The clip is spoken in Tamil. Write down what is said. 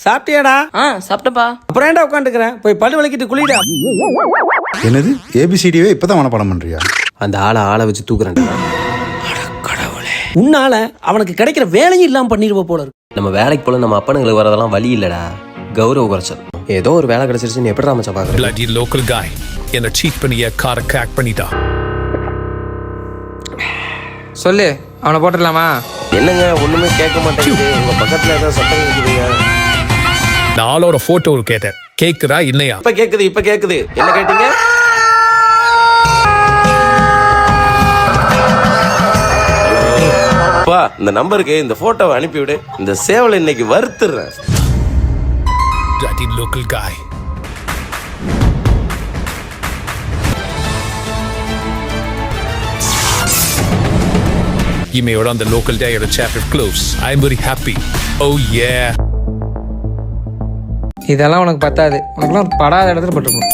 சாப்பிட்டியாடா? சாப்பிட்டப்பா. அப்புறம் ஏன்டா உட்காந்துக்கிறேன்? போய் பல்லு விளக்கிட்டு குளிடா. என்னது ஏபிசிடியே இப்பதான் மனப்பாடம் பண்றியா? அந்த ஆளை வச்சு தூக்குறேன்டா. உன்னால அவனுக்கு கிடைக்கிற வேலையும் இல்லாம பண்ணிடுவ போல இருக்கு. நம்ம வேலைக்கு போல நம்ம அப்பனுங்களுக்கு வரதெல்லாம் வழி இல்லடா, கௌரவ குறைச்சல். ஏதோ ஒரு வேலை கிடைச்சிருச்சுன்னு எப்படி ராமச்சா பாக்குறேன்? Bloody local guy என்ன சீட் பண்ணி காரை கிராக் பண்ணிட்டா. சொல்லு, அவனை போட்டுடலாமா? என்னங்க ஒண்ணுமே கேட்க மாட்டேங்குது, உங்க பக்கத்துல ஏதோ சத்தம் கேக்குதுங்க. நான் ஆளோட போட்டோ கேட்டேன், கேக்குதா இல்லையா? இப்ப கேக்குது. என்ன கேட்டீங்க? அப்பா, இந்த நம்பருக்கு இந்த போட்டோவை அனுப்பிவிடு. இந்த சேவலை இன்னைக்கு வறுத்துறேன். Bloody local guy. You may run the local day at a chapter close. I'm very happy. Oh yeah. இதெல்லாம் உனக்கு பத்தாது. உனக்குலாம் படாத இடத்துல பட்டுருக்கும்.